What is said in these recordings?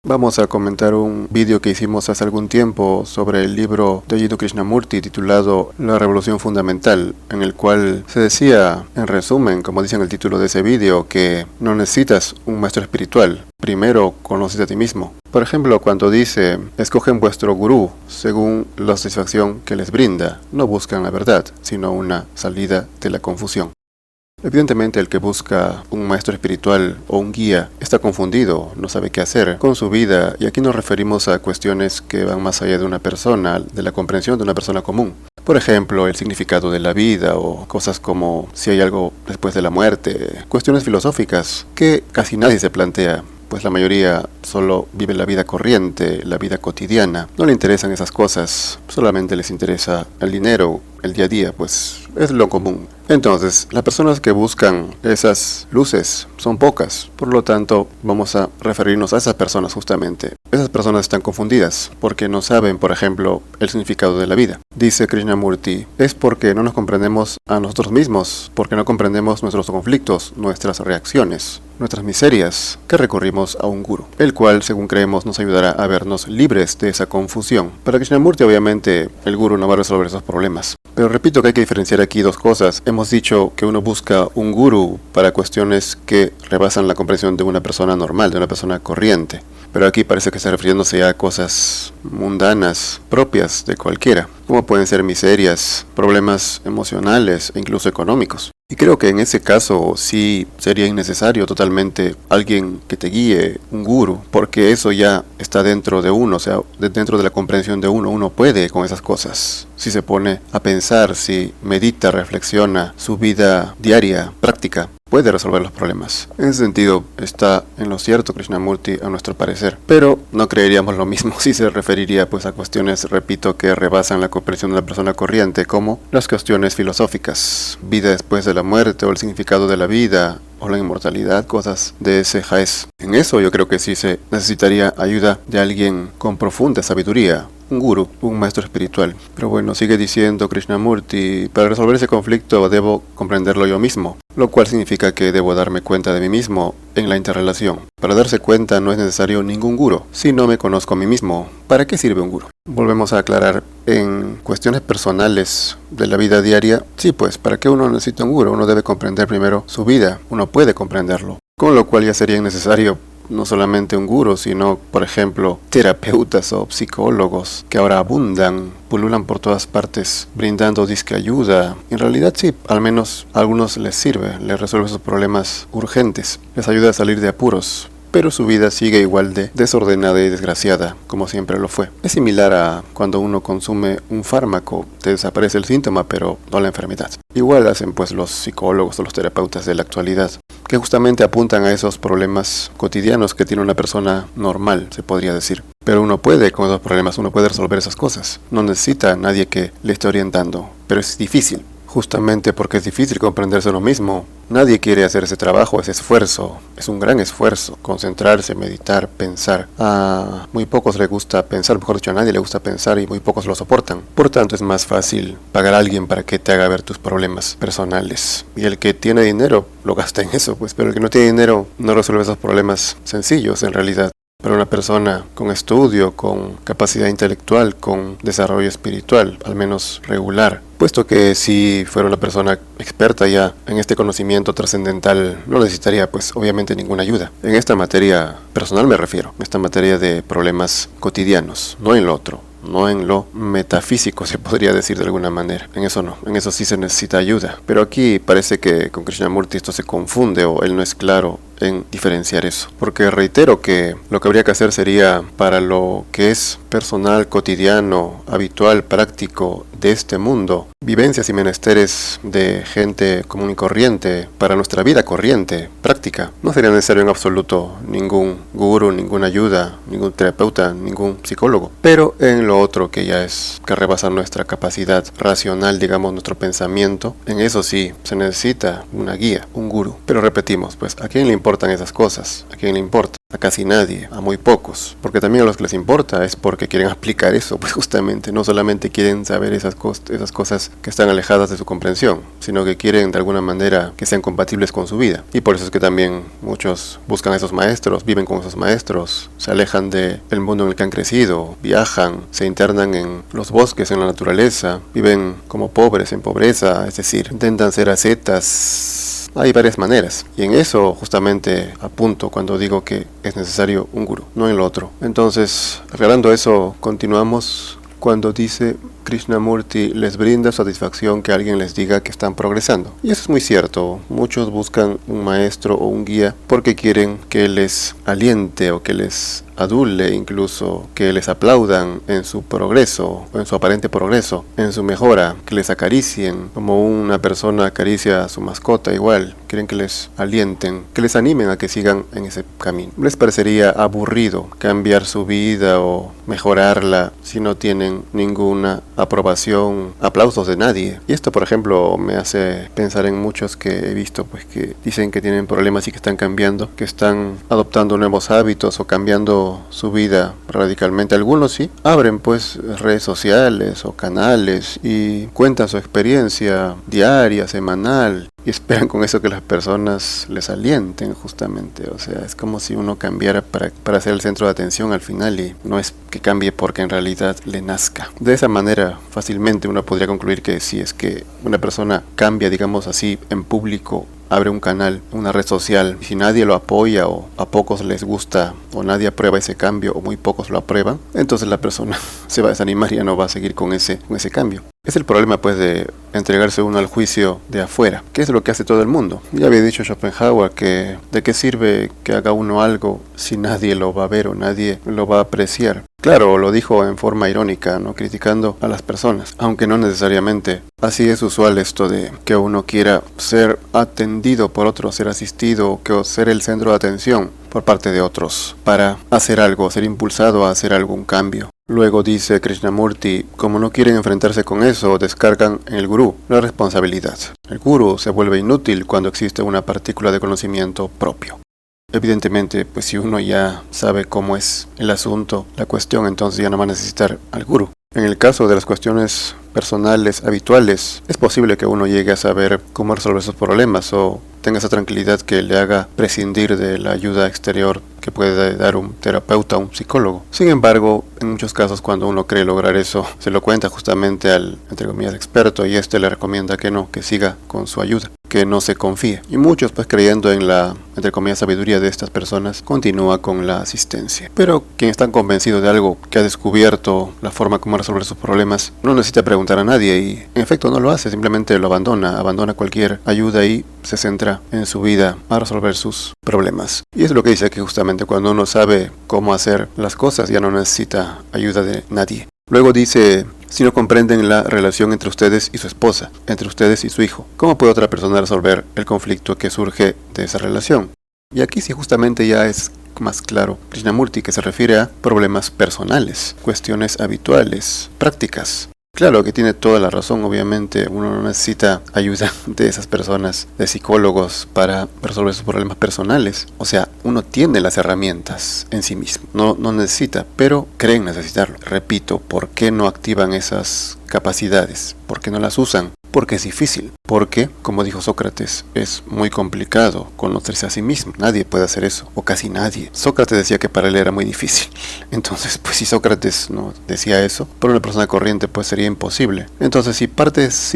Vamos a comentar un vídeo que hicimos hace algún tiempo sobre el libro de Jiddu Krishnamurti titulado La Revolución Fundamental, en el cual se decía, en resumen, como dice en el título de ese vídeo, que no necesitas un maestro espiritual, primero conoces a ti mismo. Por ejemplo, cuando dice, escogen vuestro gurú según la satisfacción que les brinda, no buscan la verdad, sino una salida de la confusión. Evidentemente el que busca un maestro espiritual o un guía está confundido, no sabe qué hacer con su vida, y aquí nos referimos a cuestiones que van más allá de una persona, de la comprensión de una persona común. Por ejemplo, el significado de la vida o cosas como si hay algo después de la muerte, cuestiones filosóficas que casi nadie se plantea. Pues la mayoría solo vive la vida corriente, la vida cotidiana. No le interesan esas cosas, solamente les interesa el dinero, el día a día, pues es lo común. Entonces, las personas que buscan esas luces son pocas, por lo tanto vamos a referirnos a esas personas justamente. Esas personas están confundidas porque no saben, por ejemplo, el significado de la vida. Dice Krishnamurti, es porque no nos comprendemos a nosotros mismos, porque no comprendemos nuestros conflictos, nuestras reacciones, nuestras miserias, que recurrimos a un guru, el cual, según creemos, nos ayudará a vernos libres de esa confusión. Para Krishnamurti, obviamente, el guru no va a resolver esos problemas. Pero repito que hay que diferenciar aquí dos cosas. Hemos dicho que uno busca un gurú para cuestiones que rebasan la comprensión de una persona normal, de una persona corriente. Pero aquí parece que está refiriéndose a cosas mundanas, propias de cualquiera, como pueden ser miserias, problemas emocionales e incluso económicos. Y creo que en ese caso sí sería innecesario totalmente alguien que te guíe, un gurú, porque eso ya está dentro de uno, o sea, dentro de la comprensión de uno. Uno puede con esas cosas. Si se pone a pensar, si medita, reflexiona, su vida diaria, práctica, puede resolver los problemas. En ese sentido, está en lo cierto Krishnamurti a nuestro parecer. Pero no creeríamos lo mismo si se referiría pues a cuestiones, repito, que rebasan la comprensión de la persona corriente, como las cuestiones filosóficas, vida después de la muerte o el significado de la vida, o la inmortalidad, cosas de ese jaez. En eso yo creo que sí se necesitaría ayuda de alguien con profunda sabiduría, un gurú, un maestro espiritual. Pero bueno, sigue diciendo Krishnamurti, para resolver ese conflicto debo comprenderlo yo mismo, lo cual significa que debo darme cuenta de mí mismo en la interrelación. Para darse cuenta no es necesario ningún gurú. Si no me conozco a mí mismo, ¿para qué sirve un gurú? Volvemos a aclarar, en cuestiones personales de la vida diaria, sí pues, ¿para qué uno necesita un gurú? Uno debe comprender primero su vida, uno puede comprenderlo, con lo cual ya sería innecesario no solamente un gurú, sino, por ejemplo, terapeutas o psicólogos que ahora abundan, pululan por todas partes, brindando disque ayuda. En realidad sí, al menos a algunos les sirve, les resuelve sus problemas urgentes, les ayuda a salir de apuros. Pero su vida sigue igual de desordenada y desgraciada, como siempre lo fue. Es similar a cuando uno consume un fármaco, te desaparece el síntoma, pero no la enfermedad. Igual hacen pues los psicólogos o los terapeutas de la actualidad, que justamente apuntan a esos problemas cotidianos que tiene una persona normal, se podría decir. Pero uno puede con esos problemas, uno puede resolver esas cosas. No necesita a nadie que le esté orientando, pero es difícil. Justamente porque es difícil comprenderse lo mismo. Nadie quiere hacer ese trabajo, ese esfuerzo. Es un gran esfuerzo, concentrarse, meditar, pensar. A muy pocos les gusta pensar, mejor dicho, a nadie le gusta pensar y muy pocos lo soportan. Por tanto, es más fácil pagar a alguien para que te haga ver tus problemas personales. Y el que tiene dinero lo gasta en eso, pues, pero el que no tiene dinero no resuelve esos problemas sencillos en realidad. Para una persona con estudio, con capacidad intelectual, con desarrollo espiritual, al menos regular, puesto que si fuera una persona experta ya en este conocimiento trascendental, no necesitaría pues obviamente ninguna ayuda. En esta materia personal me refiero, esta materia de problemas cotidianos, no en lo otro. No en lo metafísico, se podría decir de alguna manera. En eso no, en eso sí se necesita ayuda. Pero aquí parece que con Krishnamurti esto se confunde o él no es claro en diferenciar eso. Porque reitero que lo que habría que hacer sería para lo que es personal, cotidiano, habitual, práctico de este mundo, vivencias y menesteres de gente común y corriente, para nuestra vida corriente, práctica. No sería necesario en absoluto ningún gurú, ninguna ayuda, ningún terapeuta, ningún psicólogo. Pero en lo otro que ya es, que rebasa nuestra capacidad racional, digamos, nuestro pensamiento, en eso sí se necesita una guía, un gurú. Pero repetimos, pues, ¿a quién le importan esas cosas? ¿A quién le importa? a casi nadie, a muy pocos, porque también a los que les importa es porque quieren aplicar eso, pues justamente, no solamente quieren saber esas cosas que están alejadas de su comprensión, sino que quieren de alguna manera que sean compatibles con su vida. Y por eso es que también muchos buscan a esos maestros, viven con esos maestros, se alejan del mundo en el que han crecido, viajan, se internan en los bosques, en la naturaleza, viven como pobres, en pobreza, es decir, intentan ser ascetas. Hay varias maneras, y en eso justamente apunto cuando digo que es necesario un gurú, no en lo otro. Entonces, aclarando eso, continuamos cuando dice: Krishnamurti les brinda satisfacción que alguien les diga que están progresando. Y eso es muy cierto. Muchos buscan un maestro o un guía porque quieren que les aliente o que les adule, incluso que les aplaudan en su progreso, o en su aparente progreso, en su mejora, que les acaricien como una persona acaricia a su mascota igual. Quieren que les alienten, que les animen a que sigan en ese camino. Les parecería aburrido cambiar su vida o mejorarla si no tienen ninguna aprobación, aplausos de nadie. Y esto, por ejemplo, me hace pensar en muchos que he visto, pues, que dicen que tienen problemas y que están cambiando, que están adoptando nuevos hábitos o cambiando su vida radicalmente. Algunos sí abren pues redes sociales o canales y cuentan su experiencia diaria, semanal, y esperan con eso que las personas les alienten justamente. O sea, es como si uno cambiara para ser el centro de atención al final, y no es que cambie porque en realidad le nazca. De esa manera fácilmente uno podría concluir que si es que una persona cambia, digamos así, en público, abre un canal, una red social, si nadie lo apoya o a pocos les gusta o nadie aprueba ese cambio o muy pocos lo aprueban, entonces la persona se va a desanimar y ya no va a seguir con ese cambio. Es el problema pues de entregarse uno al juicio de afuera, que es lo que hace todo el mundo. Ya había dicho Schopenhauer que de qué sirve que haga uno algo si nadie lo va a ver o nadie lo va a apreciar. Claro, lo dijo en forma irónica, ¿no? Criticando a las personas, aunque no necesariamente. Así es usual esto de que uno quiera ser atendido por otros, ser asistido, que ser el centro de atención por parte de otros para hacer algo, ser impulsado a hacer algún cambio. Luego dice Krishnamurti, como no quieren enfrentarse con eso, descargan en el gurú la responsabilidad. El gurú se vuelve inútil cuando existe una partícula de conocimiento propio. Evidentemente, pues si uno ya sabe cómo es el asunto, la cuestión, entonces ya no va a necesitar al gurú. En el caso de las cuestiones personales habituales, es posible que uno llegue a saber cómo resolver sus problemas o tenga esa tranquilidad que le haga prescindir de la ayuda exterior que puede dar un terapeuta o un psicólogo. Sin embargo, en muchos casos cuando uno cree lograr eso, se lo cuenta justamente al, entre comillas, experto, y este le recomienda que no, que siga con su ayuda, que no se confíe. Y muchos, pues creyendo en la, entre comillas, sabiduría de estas personas, continúa con la asistencia. Pero quien está convencido de algo, que ha descubierto la forma como resolver sus problemas, no necesita preguntar a nadie y en efecto no lo hace, simplemente lo abandona cualquier ayuda y se centra en su vida a resolver sus problemas. Y es lo que dice aquí justamente, cuando uno sabe cómo hacer las cosas ya no necesita ayuda de nadie. Luego dice, si no comprenden la relación entre ustedes y su esposa, entre ustedes y su hijo, ¿cómo puede otra persona resolver el conflicto que surge de esa relación? Y aquí sí justamente ya es más claro Krishnamurti, que se refiere a problemas personales, cuestiones habituales, prácticas. Claro que tiene toda la razón, obviamente uno no necesita ayuda de esas personas, de psicólogos, para resolver sus problemas personales. O sea, uno tiene las herramientas en sí mismo, no necesita, pero creen necesitarlo. Repito, ¿por qué no activan esas capacidades? ¿Por qué no las usan? Porque es difícil, porque, como dijo Sócrates, es muy complicado conocerse a sí mismo. Nadie puede hacer eso, o casi nadie. Sócrates decía que para él era muy difícil. Entonces, pues si Sócrates no decía eso, para una persona corriente pues sería imposible. Entonces, si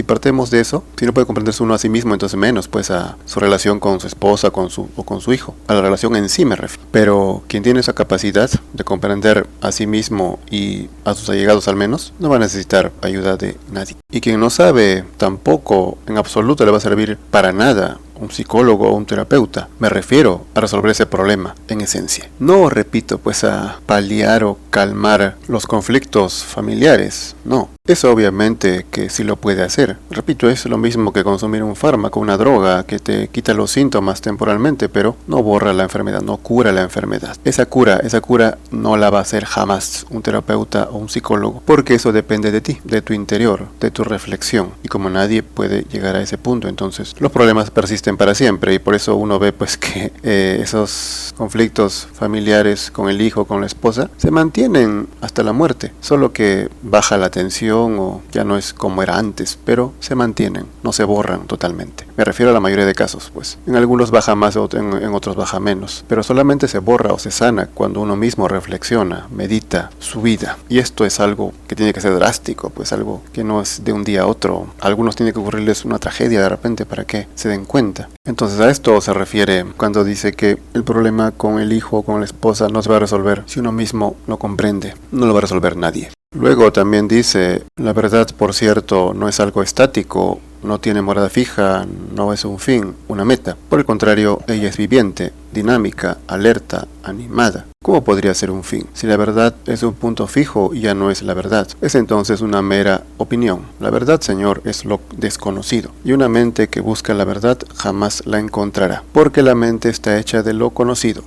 partemos de eso, si no puede comprenderse uno a sí mismo, entonces menos pues a su relación con su esposa o con su hijo. A la relación en sí me refiero. Pero quien tiene esa capacidad de comprender a sí mismo y a sus allegados al menos, no va a necesitar ayuda de nadie. Y quien no sabe, tampoco en absoluto le va a servir para nada un psicólogo o un terapeuta. Me refiero a resolver ese problema en esencia. No, repito, pues a paliar o calmar los conflictos familiares. No. Eso obviamente que sí lo puede hacer. Repito, es lo mismo que consumir un fármaco, una droga que te quita los síntomas temporalmente, pero no borra la enfermedad, no cura la enfermedad. Esa cura no la va a hacer jamás un terapeuta o un psicólogo, porque eso depende de ti, de tu interior, de tu reflexión. Y como nadie puede llegar a ese punto, entonces los problemas persisten para siempre, y por eso uno ve pues que esos conflictos familiares con el hijo, con la esposa, se mantienen hasta la muerte, solo que baja la tensión o ya no es como era antes, pero se mantienen, no se borran totalmente. Me refiero a la mayoría de casos, pues. En algunos baja más, en otros baja menos, pero solamente se borra o se sana cuando uno mismo reflexiona, medita su vida. Y esto es algo que tiene que ser drástico, pues algo que no es de un día a otro. A algunos tiene que ocurrirles una tragedia de repente para que se den cuenta. Entonces a esto se refiere cuando dice que el problema con el hijo o con la esposa no se va a resolver si uno mismo lo comprende. No lo va a resolver nadie. Luego también dice, la verdad, por cierto, no es algo estático, no tiene morada fija, no es un fin, una meta. Por el contrario, ella es viviente, dinámica, alerta, animada. ¿Cómo podría ser un fin? Si la verdad es un punto fijo, ya no es la verdad. Es entonces una mera opinión. La verdad, Señor, es lo desconocido. Y una mente que busca la verdad jamás la encontrará, porque la mente está hecha de lo conocido.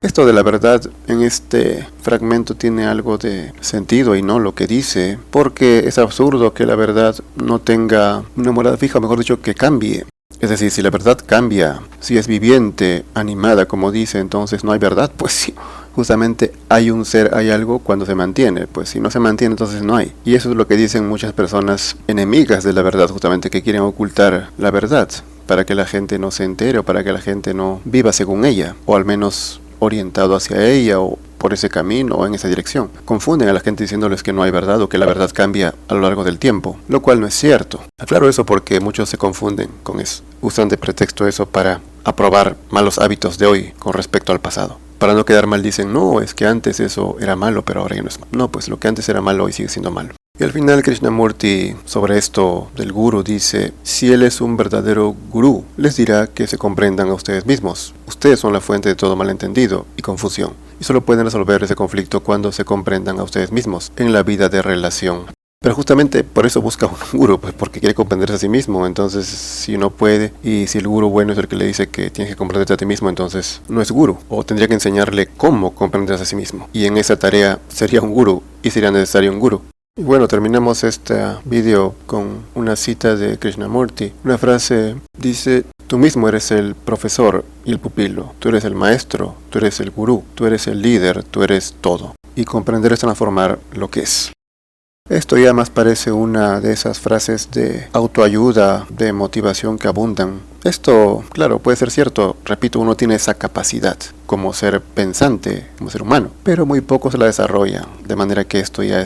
Esto de la verdad en este fragmento tiene algo de sentido y no lo que dice, porque es absurdo que la verdad no tenga una morada fija, mejor dicho, que cambie. Es decir, si la verdad cambia, si es viviente, animada, como dice, entonces no hay verdad, pues sí. Justamente hay un ser, hay algo cuando se mantiene, pues si no se mantiene entonces no hay. Y eso es lo que dicen muchas personas enemigas de la verdad, justamente que quieren ocultar la verdad, para que la gente no se entere o para que la gente no viva según ella, o al menos orientado hacia ella o por ese camino o en esa dirección. Confunden a la gente diciéndoles que no hay verdad o que la verdad cambia a lo largo del tiempo, lo cual no es cierto. Aclaro eso porque muchos se confunden con eso. Usan de pretexto eso para aprobar malos hábitos de hoy con respecto al pasado. Para no quedar mal dicen, no, es que antes eso era malo, pero ahora ya no es malo. No, pues lo que antes era malo hoy sigue siendo malo. Y al final Krishnamurti sobre esto del gurú dice, si él es un verdadero gurú, les dirá que se comprendan a ustedes mismos. Ustedes son la fuente de todo malentendido y confusión. Y solo pueden resolver ese conflicto cuando se comprendan a ustedes mismos en la vida de relación. Pero justamente por eso busca un gurú, pues porque quiere comprenderse a sí mismo. Entonces, si no puede, y si el gurú bueno es el que le dice que tienes que comprenderte a ti mismo, entonces no es gurú. O tendría que enseñarle cómo comprenderse a sí mismo. Y en esa tarea sería un gurú, y sería necesario un gurú. Y bueno, terminamos este vídeo con una cita de Krishnamurti. Una frase dice, tú mismo eres el profesor y el pupilo. Tú eres el maestro, tú eres el gurú, tú eres el líder, tú eres todo. Y comprender es transformar lo que es. Esto ya más parece una de esas frases de autoayuda, de motivación que abundan. Esto, claro, puede ser cierto. Repito, uno tiene esa capacidad como ser pensante, como ser humano, pero muy pocos la desarrollan. De manera que esto ya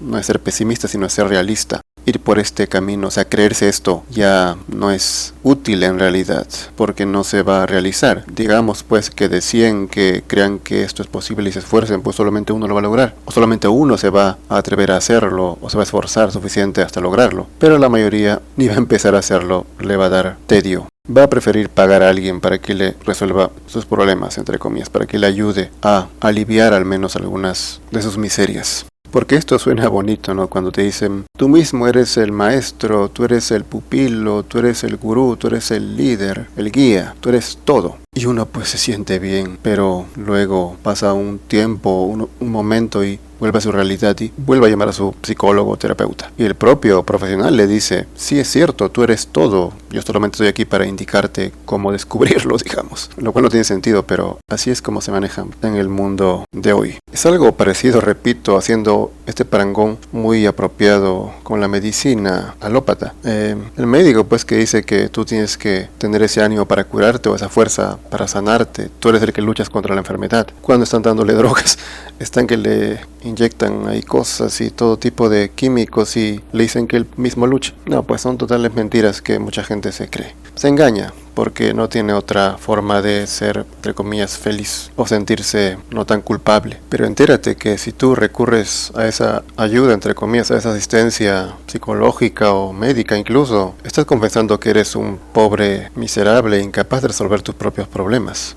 no es ser pesimista, sino es ser realista. Ir por este camino, o sea, creerse esto ya no es útil en realidad, porque no se va a realizar. Digamos pues que de 100 que crean que esto es posible y se esfuercen, pues solamente uno lo va a lograr. O solamente uno se va a atrever a hacerlo, o se va a esforzar suficiente hasta lograrlo. Pero la mayoría ni va a empezar a hacerlo, le va a dar tedio. Va a preferir pagar a alguien para que le resuelva sus problemas, entre comillas, para que le ayude a aliviar al menos algunas de sus miserias. Porque esto suena bonito, ¿no? Cuando te dicen, tú mismo eres el maestro, tú eres el pupilo, tú eres el gurú, tú eres el líder, el guía, tú eres todo. Y uno pues se siente bien, pero luego pasa un tiempo, un momento y vuelve a su realidad y vuelve a llamar a su psicólogo o terapeuta. Y el propio profesional le dice, sí es cierto, tú eres todo, yo solamente estoy aquí para indicarte cómo descubrirlo, digamos. Lo cual no tiene sentido, pero así es como se maneja en el mundo de hoy. Es algo parecido, repito, haciendo este parangón muy apropiado con la medicina alópata. El médico pues que dice que tú tienes que tener ese ánimo para curarte o esa fuerza para sanarte, tú eres el que luchas contra la enfermedad. Cuando están dándole drogas, están que le inyectan ahí cosas y todo tipo de químicos y le dicen que él mismo lucha. No, pues son totales mentiras que mucha gente se cree. Se engaña porque no tiene otra forma de ser, entre comillas, feliz o sentirse no tan culpable. Pero entérate que si tú recurres a esa ayuda, entre comillas, a esa asistencia psicológica o médica incluso, estás confesando que eres un pobre miserable incapaz de resolver tus propios problemas.